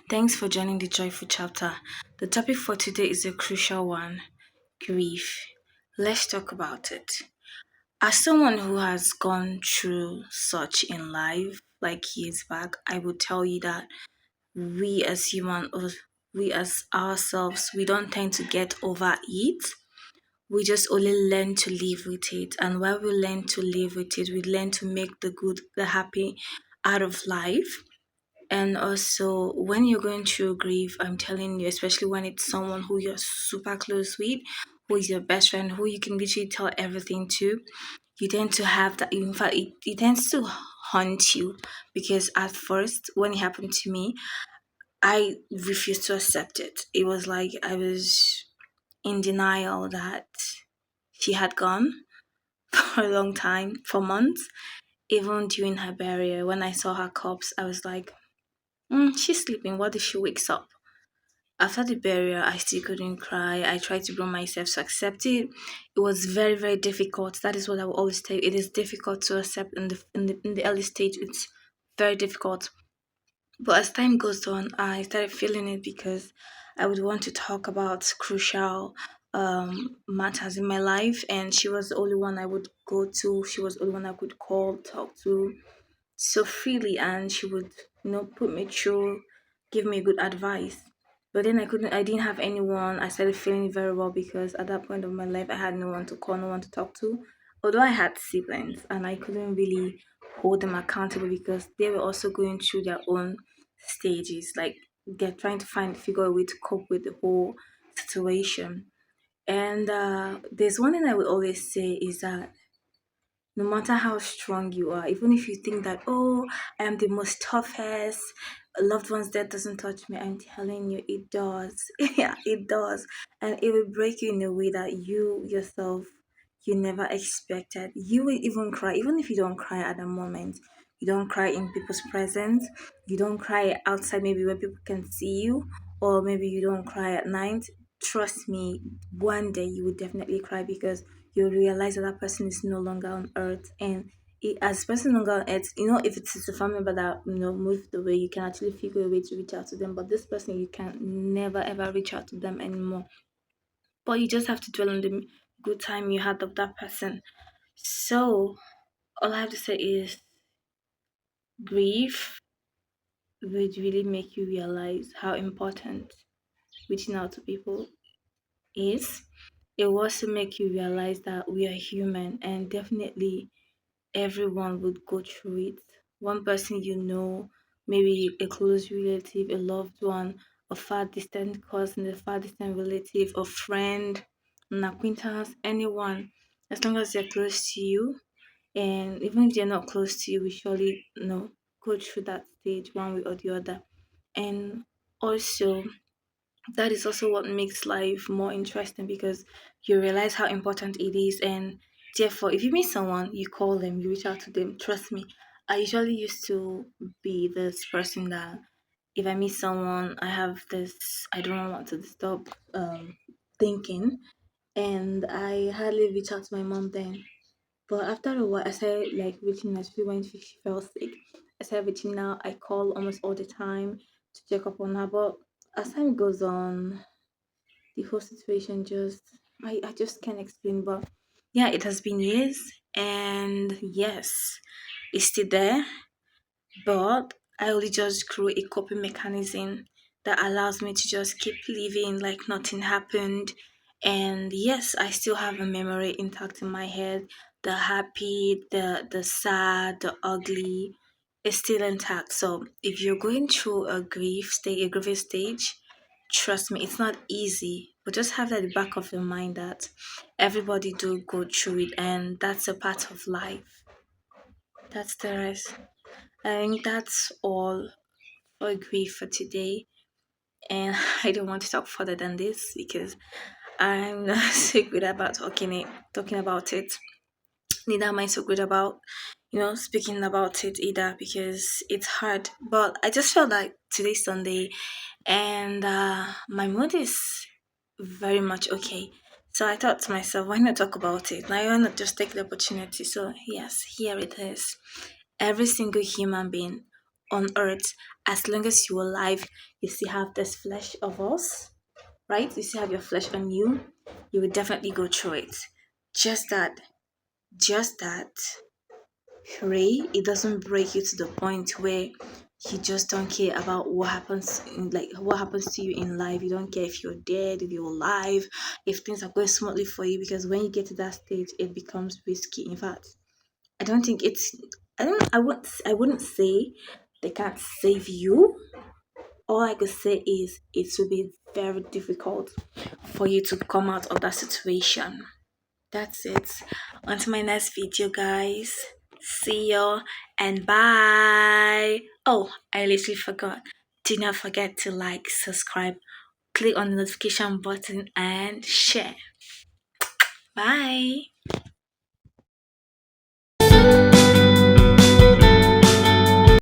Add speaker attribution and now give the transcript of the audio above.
Speaker 1: Thanks for joining the Joyful Chapter. The topic for today is a crucial one: grief. Let's talk about it. As someone who has gone through such in life, like years back, I would tell you that we as human, or we as ourselves, we don't tend to get over it. We just only learn to live with it. And while we learn to live with it, we learn to make the good, the happy out of life. And also, when you're going through grief, I'm telling you, especially when it's someone who you're super close with, who is your best friend, who you can literally tell everything to, you tend to have that. In fact, it tends to haunt you because at first, when it happened to me, I refused to accept it. It was like I was in denial that she had gone for a long time, for months. Even during her burial, when I saw her corpse, I was like, she's sleeping. What if she wakes up? After the burial, I still couldn't cry. I tried to bring myself to accept it. It was very, very difficult. That is what I will always tell you. It is difficult to accept in the early stage. It's very difficult. But as time goes on, I started feeling it because I would want to talk about crucial matters in my life, and she was the only one I would go to. She was the only one I could call, talk to so freely, and she would put me through, give me good advice. But then I didn't have anyone. I started feeling very well because at that point of my life I had no one to call, no one to talk to. Although I had siblings, and I couldn't really hold them accountable because they were also going through their own stages, like they're trying to figure a way to cope with the whole situation. And there's one thing I would always say is that no matter how strong you are, even if you think that, oh, I am the most toughest, a loved one's death doesn't touch me, I'm telling you, it does. Yeah, it does. And it will break you in a way that you yourself, you never expected. You will even cry, even if you don't cry at the moment. You don't cry in people's presence. You don't cry outside, maybe where people can see you, or maybe you don't cry at night. Trust me, one day you will definitely cry because you realize that that person is no longer on earth. And as person no longer on earth, if it is a family member that moved away, you can actually figure a way to reach out to them, but this person you can never ever reach out to them anymore. But you just have to dwell on the good time you had of that person. So all I have to say is grief would really make you realize how important reaching out to people is. It will also make you realize that we are human, and definitely everyone would go through it. One person maybe a close relative, a loved one, a far distant cousin, a far distant relative, a friend, an acquaintance, anyone, as long as they're close to you, and even if they're not close to you, we surely go through that stage one way or the other. And also, that is also what makes life more interesting because you realize how important it is. And therefore, if you meet someone, you call them, you reach out to them. Trust me, I usually used to be this person that if I meet someone, I have this, I don't want to disturb thinking, and I hardly reach out to my mom then. But after a while, I started like reaching out, especially when she fell sick. I started reaching out. I call almost all the time to check up on her. But as time goes on, the whole situation I just can't explain. But yeah, it has been years, and yes, it's still there, but I only just grew a coping mechanism that allows me to just keep living like nothing happened. And yes, I still have a memory intact in my head. The happy, the sad, the ugly is still intact. So if you're going through a grieving stage, trust me, it's not easy. But just have that at the back of your mind that everybody do go through it, and that's a part of life. That's the rest. I think that's all for grief for today. And I don't want to talk further than this because I'm not so good about talking about it. Neither am I so good about, speaking about it either because it's hard. But I just felt like today's Sunday and my mood is very much okay. So I thought to myself, why not talk about it? Now why not just take the opportunity? So yes, here it is. Every single human being on earth, as long as you're alive, you still have this flesh of us, right? You still have your flesh on you. You will definitely go through it. Just that, just that. Pray it doesn't break you to the point where you just don't care about what happens in, like what happens to you in life. You don't care if you're dead, if you're alive, if things are going smoothly for you, because when you get to that stage it becomes risky. In fact, I don't think it's I wouldn't say they can't save you. All I could say is it will be very difficult for you to come out of that situation. That's it. On to my next video, guys. See you and bye. Oh, I literally forgot. Do not forget to like, subscribe, click on the notification button, and share. Bye.